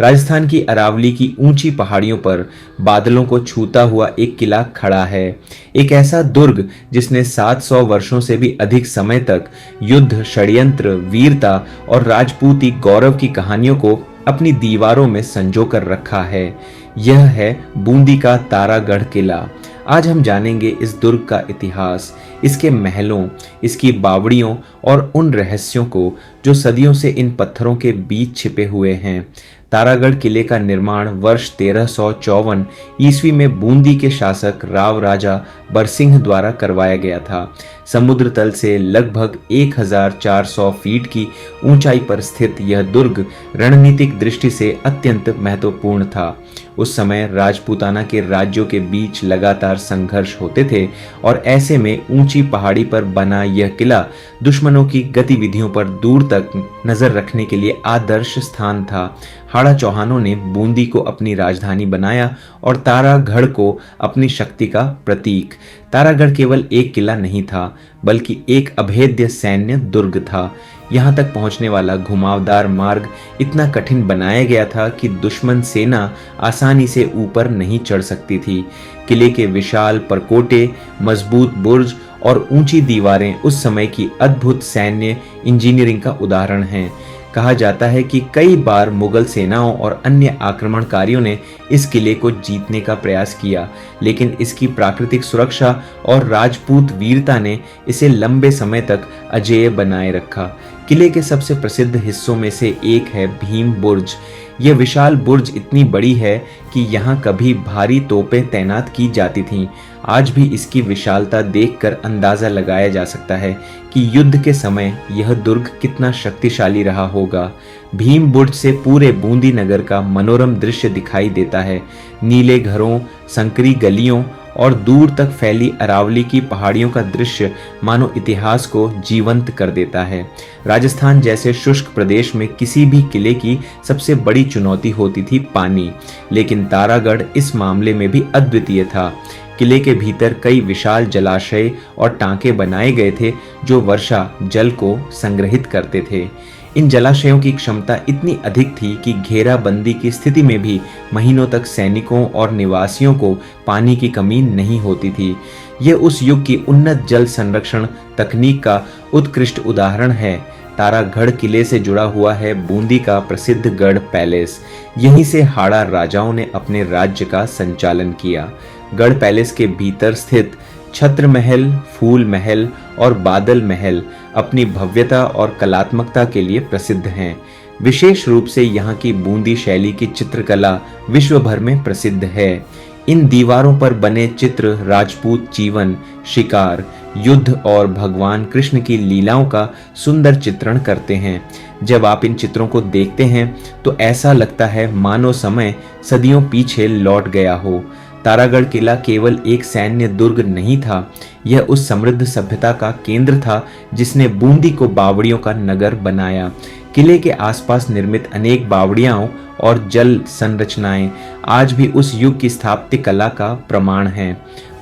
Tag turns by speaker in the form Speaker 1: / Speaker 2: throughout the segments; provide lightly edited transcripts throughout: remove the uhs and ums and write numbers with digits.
Speaker 1: राजस्थान की अरावली की ऊंची पहाड़ियों पर बादलों को छूता हुआ एक किला खड़ा है। एक ऐसा दुर्ग जिसने 700 वर्षों से भी अधिक समय तक युद्ध, षड्यंत्र, वीरता और राजपूती गौरव की कहानियों को अपनी दीवारों में संजो कर रखा है। यह है बूंदी का तारागढ़ किला। आज हम जानेंगे इस दुर्ग का इतिहास, इसके महलों, इसकी बावड़ियों और उन रहस्यों को जो सदियों से इन पत्थरों के बीच छिपे हुए हैं। तारागढ़ किले का निर्माण वर्ष 1354 ईस्वी में बूंदी के शासक राव राजा बरसिंह द्वारा करवाया गया था। समुद्र तल से लगभग 1400 फीट की ऊंचाई पर स्थित यह दुर्ग रणनीतिक दृष्टि से अत्यंत महत्वपूर्ण था। उस समय राजपूताना के राज्यों के बीच लगातार संघर्ष होते थे और ऐसे में ऊंची पहाड़ी पर बना यह किला दुश्मनों की गतिविधियों पर दूर तक नजर रखने के लिए आदर्श स्थान था। हाड़ा चौहानों ने बूंदी को अपनी राजधानी बनाया और तारागढ़ को अपनी शक्ति का प्रतीक। तारागढ़ केवल एक किला नहीं था, बल्कि एक अभेद्य सैन्य दुर्ग था। यहाँ तक पहुँचने वाला घुमावदार मार्ग इतना कठिन बनाया गया था कि दुश्मन सेना आसानी से ऊपर नहीं चढ़ सकती थी। किले के विशाल परकोटे, मजबूत बुर्ज और ऊंची दीवारें उस समय की अद्भुत सैन्य इंजीनियरिंग का उदाहरण हैं। कहा जाता है कि कई बार मुगल सेनाओं और अन्य आक्रमणकारियों ने इस किले को जीतने का प्रयास किया, लेकिन इसकी प्राकृतिक सुरक्षा और राजपूत वीरता ने इसे लंबे समय तक अजेय बनाए रखा। किले के सबसे प्रसिद्ध हिस्सों में से एक है भीम बुर्ज। यह विशाल बुर्ज इतनी बड़ी है कि यहाँ कभी भारी तोपें तैनात की जाती थीं। आज भी इसकी विशालता देखकर अंदाजा लगाया जा सकता है कि युद्ध के समय यह दुर्ग कितना शक्तिशाली रहा होगा। भीम बुर्ज से पूरे बूंदी नगर का मनोरम दृश्य दिखाई देता है। नीले घरों, संकरी गलियों और दूर तक फैली अरावली की पहाड़ियों का दृश्य मानो इतिहास को जीवंत कर देता है। राजस्थान जैसे शुष्क प्रदेश में किसी भी किले की सबसे बड़ी चुनौती होती थी पानी, लेकिन तारागढ़ इस मामले में भी अद्वितीय था। किले के भीतर कई विशाल जलाशय और टांके बनाए गए थे जो वर्षा जल को संग्रहित करते थे। इन जलाशयों की क्षमता इतनी अधिक थी कि घेराबंदी की स्थिति में भी महीनों तक सैनिकों और निवासियों को पानी की कमी नहीं होती थी। यह उस युग की उन्नत जल संरक्षण तकनीक का उत्कृष्ट उदाहरण है। तारागढ़ किले से जुड़ा हुआ है बूंदी का प्रसिद्ध गढ़ पैलेस। यहीं से हाड़ा राजाओं ने अपने राज्य का संचालन किया। गढ़ पैलेस के भीतर स्थित छत्र महल, फूल महल और बादल महल अपनी भव्यता और कलात्मकता के लिए प्रसिद्ध हैं। विशेष रूप से यहाँ की बूंदी शैली की चित्रकला विश्व भर में प्रसिद्ध है। इन दीवारों पर बने चित्र राजपूत जीवन, शिकार, युद्ध और भगवान कृष्ण की लीलाओं का सुंदर चित्रण करते हैं। जब आप इन चित्रों को देखते हैं तो ऐसा लगता है मानो समय सदियों पीछे लौट गया हो। तारागढ़ किला केवल एक सैन्य दुर्ग नहीं था, यह उस समृद्ध सभ्यता का केंद्र था जिसने बूंदी को बावड़ियों का नगर बनाया। किले के आसपास निर्मित अनेक बावड़ियां और जल संरचनाएं आज भी उस युग की स्थापत्य कला का प्रमाण हैं।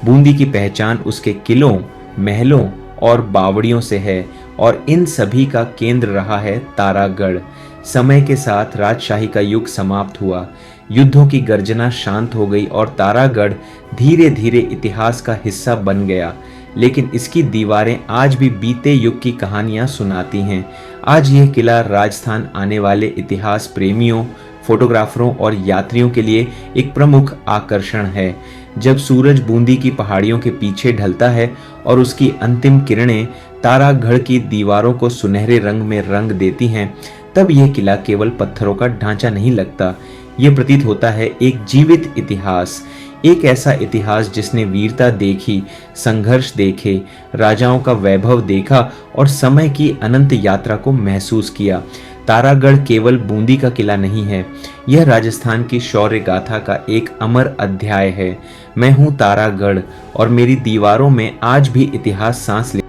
Speaker 1: बूंदी की पहचान उसके किलों, महलों और बावड़ियों से है और इन सभी का केंद्र रहा है तारागढ़। समय के साथ राजशाही का युग समाप्त हुआ, युद्धों की गर्जना शांत हो गई और तारागढ़ धीरे धीरे इतिहास का हिस्सा बन गया। लेकिन इसकी दीवारें आज भी बीते युग की कहानियां सुनाती हैं। आज यह किला राजस्थान आने वाले इतिहास प्रेमियों, फोटोग्राफरों और यात्रियों के लिए एक प्रमुख आकर्षण है। जब सूरज बूंदी की पहाड़ियों के पीछे ढलता है और उसकी अंतिम किरणें तारागढ़ की दीवारों को सुनहरे रंग में रंग देती हैं, तब यह किला केवल पत्थरों का ढांचा नहीं लगता। यह प्रतीत होता है एक जीवित इतिहास, एक ऐसा इतिहास जिसने वीरता देखी, संघर्ष देखे, राजाओं का वैभव देखा और समय की अनंत यात्रा को महसूस किया। तारागढ़ केवल बूंदी का किला नहीं है, यह राजस्थान की शौर्य गाथा का एक अमर अध्याय है। मैं हूँ तारागढ़ और मेरी दीवारों में आज भी इतिहास सांस ले